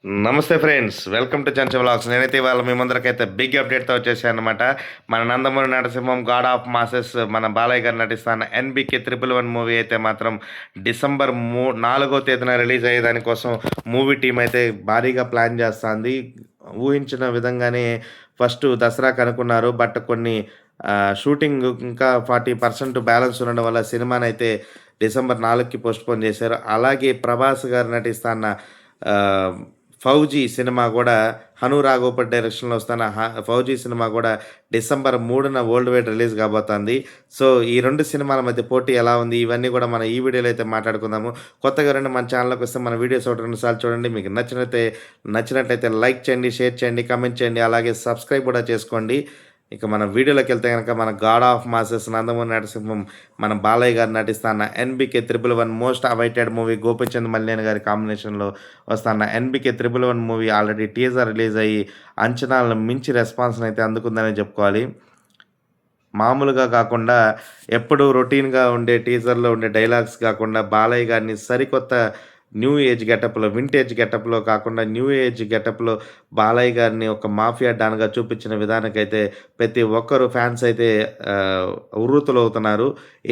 నమస్తే friends, welcome to చంచ vlogs. నేనైతే ఇవాళ మీ ముందరకైతే బిగ్ అప్డేట్తో వచ్చేసాను అనమాట. మన Nandamuri Narasimham God of masses మన బాలయ్య గారు నటిస్తున్న ఎన్బికే 111 మూవీ అయితే మాత్రం డిసెంబర్ 4వ తేదీన రిలీజ్ అయ్యే దానికోసం మూవీ టీం అయితే భారీగా ప్లాన్ చేస్తుంది. ఊహించిన విధంగానే ఫస్ట్ దసరాకు అనుకున్నారు, బట్ కొన్ని షూటింగ్ ఇంకా 40% బ్యాలెన్స్ ఉండడం వల్ల సినిమాని అయితే డిసెంబర్ 4కి పోస్ట్పోన్ చేశారు. అలాగే ప్రభాస్ గారు నటిస్తున్న ఫౌజీ సినిమా కూడా హను రాఘోపట్ డైరెక్షన్లో వస్తున్న ఫౌజీ సినిమా కూడా డిసెంబర్ 3న వరల్డ్ వైడ్ రిలీజ్ కాబోతుంది. సో ఈ రెండు సినిమాల మధ్య పోటీ ఎలా ఉంది, ఇవన్నీ కూడా మనం ఈ వీడియోలో అయితే మాట్లాడుకుందాము. కొత్తగా రండి మన ఛానల్కి వస్తే మన వీడియోస్ ఒకటి 2 సార్లు చూడండి. మీకు నచ్చినట్లయితే లైక్ చేయండి, షేర్ చేయండి, కామెంట్ చేయండి, అలాగే సబ్స్క్రైబ్ కూడా చేసుకోండి. ఇక మన వీడియోలోకి వెళ్తే కనుక మన God of masses Nandamuri Narasimham మన బాలయ్య గారు నటిస్తున్న NBK 111 most awaited movie Gopichand Malineni గారి కాంబినేషన్లో వస్తున్న NBK 111 movie already teaser release అయ్యి అంచనాలను మించి రెస్పాన్స్ని అయితే అందుకుందని చెప్పుకోవాలి. మామూలుగా కాకుండా ఎప్పుడు రొటీన్గా ఉండే టీజర్లో ఉండే డైలాగ్స్ కాకుండా బాలయ్య గారిని సరికొత్త న్యూ ఏజ్ గెటప్లో, వింటేజ్ గెటప్లో కాకుండా న్యూ ఏజ్ గెటప్లో బాలయ్య గారిని ఒక మాఫియా డాన్గా చూపించిన విధానకైతే ప్రతి ఒక్కరు ఫ్యాన్స్ అయితే ఉర్రూతలవుతున్నారు.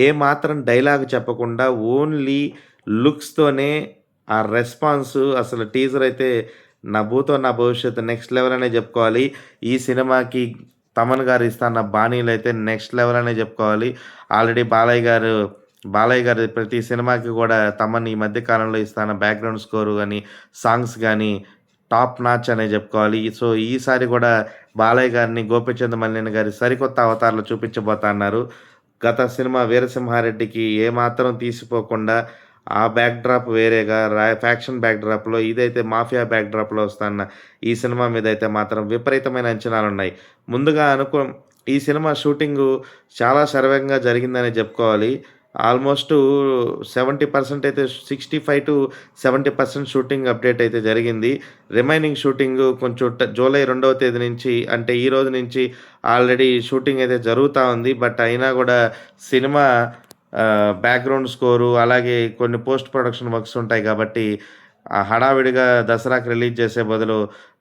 ఏమాత్రం డైలాగ్ చెప్పకుండా ఓన్లీ లుక్స్తోనే ఆ రెస్పాన్స్, అసలు టీజర్ అయితే నా భూతో నా భవిష్యత్తు నెక్స్ట్ లెవెల్ అనే చెప్పుకోవాలి. ఈ సినిమాకి తమన్ గారు ఇస్తున్న బాణీలు అయితే నెక్స్ట్ లెవెల్ అనే చెప్పుకోవాలి. ఆల్రెడీ బాలయ్య గారి ప్రతి సినిమాకి కూడా తమన్ ఈ మధ్య కాలంలో ఇస్తున్న బ్యాక్గ్రౌండ్ స్కోరు కానీ సాంగ్స్ కానీ టాప్ నాచ్ అనే చెప్పుకోవాలి. సో ఈసారి కూడా బాలయ్య గారిని గోపిచంద్ మల్లేని గారి సరికొత్త అవతారాలు చూపించబోతా అన్నారు. గత సినిమా వీరసింహారెడ్డికి ఏమాత్రం తీసిపోకుండా ఆ బ్యాక్డ్రాప్ వేరేగా ఫ్యాక్షన్ బ్యాక్డ్రాప్లో, ఇదైతే మాఫియా బ్యాక్డ్రాప్లో వస్తున్న ఈ సినిమా మీద అయితే మాత్రం విపరీతమైన అంచనాలు ఉన్నాయి. ముందుగా ఈ సినిమా షూటింగు చాలా శరవేగంగా జరిగిందని చెప్పుకోవాలి. ఆల్మోస్ట్ 70% అయితే 65-70% షూటింగ్ అప్డేట్ అయితే జరిగింది. రిమైనింగ్ షూటింగ్ కొంచెం జూలై 2వ తేదీ నుంచి, అంటే ఈ రోజు నుంచి ఆల్రెడీ షూటింగ్ అయితే జరుగుతూ ఉంది. బట్ అయినా కూడా సినిమా బ్యాక్గ్రౌండ్ స్కోరు అలాగే కొన్ని పోస్ట్ ప్రొడక్షన్ వర్క్స్ ఉంటాయి కాబట్టి హడావిడిగా దసరాకి రిలీజ్ చేసే బదులు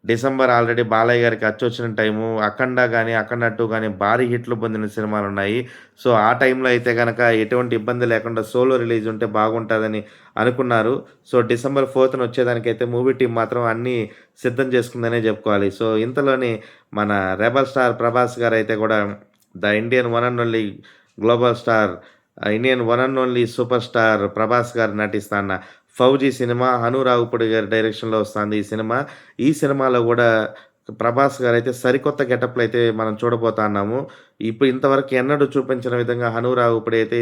డిసెంబర్ ఆల్రెడీ బాలయ్య గారికి అచ్చొచ్చిన టైము, అఖండ కానీ అఖండ 2 కానీ భారీ హిట్లు పొందిన సినిమాలు ఉన్నాయి. సో ఆ టైంలో అయితే కనుక ఎటువంటి ఇబ్బంది లేకుండా సోలో రిలీజ్ ఉంటే బాగుంటుందని అనుకున్నారు. సో డిసెంబర్ 4న వచ్చేదానికైతే మూవీ టీం మాత్రం అన్నీ సిద్ధం చేసుకుందనే చెప్పుకోవాలి. సో ఇంతలోనే మన రెబల్ స్టార్ ప్రభాస్ గారు అయితే కూడా the Indian one and only global star, Indian one and only super star Prabhas గారు నటిస్తున్న ఫౌజీ సినిమా హను రాఘోపట్ గారి డైరెక్షన్లో వస్తుంది ఈ సినిమాలో కూడా ప్రభాస్ గారు అయితే సరికొత్త గెటప్లు అయితే మనం చూడబోతున్నాము. ఇప్పుడు ఇంతవరకు ఎన్నడూ చూపించిన విధంగా హను రాఘోపట్ అయితే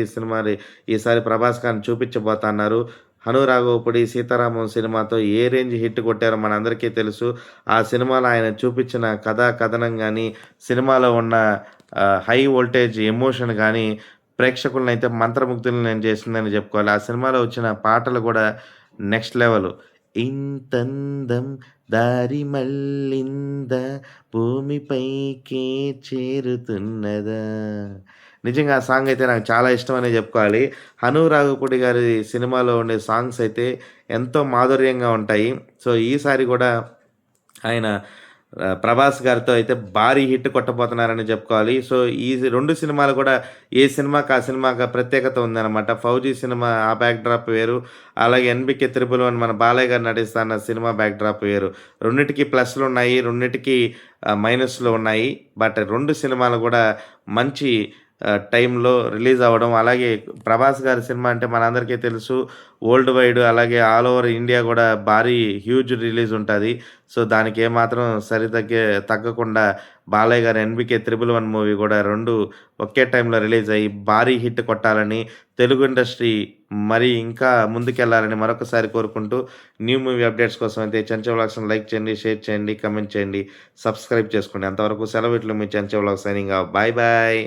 ఈసారి ప్రభాస్ గారిని చూపించబోతున్నారు. హను రాఘోపట్ సీతారామం సినిమాతో ఏ రేంజ్ హిట్ కొట్టారో మనందరికీ తెలుసు. ఆ సినిమాలో ఆయన చూపించిన కథనం కానీ, సినిమాలో ఉన్న హై వోల్టేజ్ ఎమోషన్ కానీ ప్రేక్షకులను అయితే మంత్రముగ్ధులను చేసిందని చెప్పుకోవాలి. ఆ సినిమాలో వచ్చిన పాటలు కూడా నెక్స్ట్ లెవెల్. ఇంతందం దారి మళ్ళింద భూమిపైకే చేరుతున్నదా, నిజంగా ఆ సాంగ్ అయితే నాకు చాలా ఇష్టం అనే చెప్పుకోవాలి. హను రాఘోపట్ గారి సినిమాలో ఉండే సాంగ్స్ అయితే ఎంతో మాధుర్యంగా ఉంటాయి. సో ఈసారి కూడా ఆయన ప్రభాస్ గారితో అయితే భారీ హిట్ కొట్టబోతున్నారని చెప్పుకోవాలి. సో ఈ 2 సినిమాలు కూడా ఏ సినిమాకి ఆ సినిమాకి ప్రత్యేకత ఉందన్నమాట. ఫౌజీ సినిమా ఆ బ్యాక్డ్రాప్ వేరు, అలాగే ఎన్బికే 111 మన బాలయ్య గారు నటిస్తున్న సినిమా బ్యాక్డ్రాప్ వేరు. రెండిటికి ప్లస్లు ఉన్నాయి, రెండిటికి మైనస్లు ఉన్నాయి. బట్ 2 సినిమాలు కూడా మంచి టైంలో రిలీజ్ అవ్వడం, అలాగే ప్రభాస్ గారి సినిమా అంటే మనందరికీ తెలుసు, వరల్డ్ వైడ్ అలాగే ఆల్ ఓవర్ ఇండియా కూడా భారీ హ్యూజ్ రిలీజ్ ఉంటుంది. సో దానికి ఏమాత్రం తగ్గకుండా బాలయ్య గారి ఎన్బికే 111 మూవీ కూడా 2 ఒకే టైంలో రిలీజ్ అయ్యి భారీ హిట్ కొట్టాలని, తెలుగు ఇండస్ట్రీ మరి ఇంకా ముందుకెళ్లాలని మరొకసారి కోరుకుంటూ న్యూ మూవీ అప్డేట్స్ కోసం అయితే చంచ వ్లాగ్స్ని లైక్ చేయండి, షేర్ చేయండి, కమెంట్ చేయండి, సబ్స్క్రైబ్ చేసుకోండి. అంతవరకు సెలవు. ఇట్లు మీ Chancha vlogs signing off. Bye bye.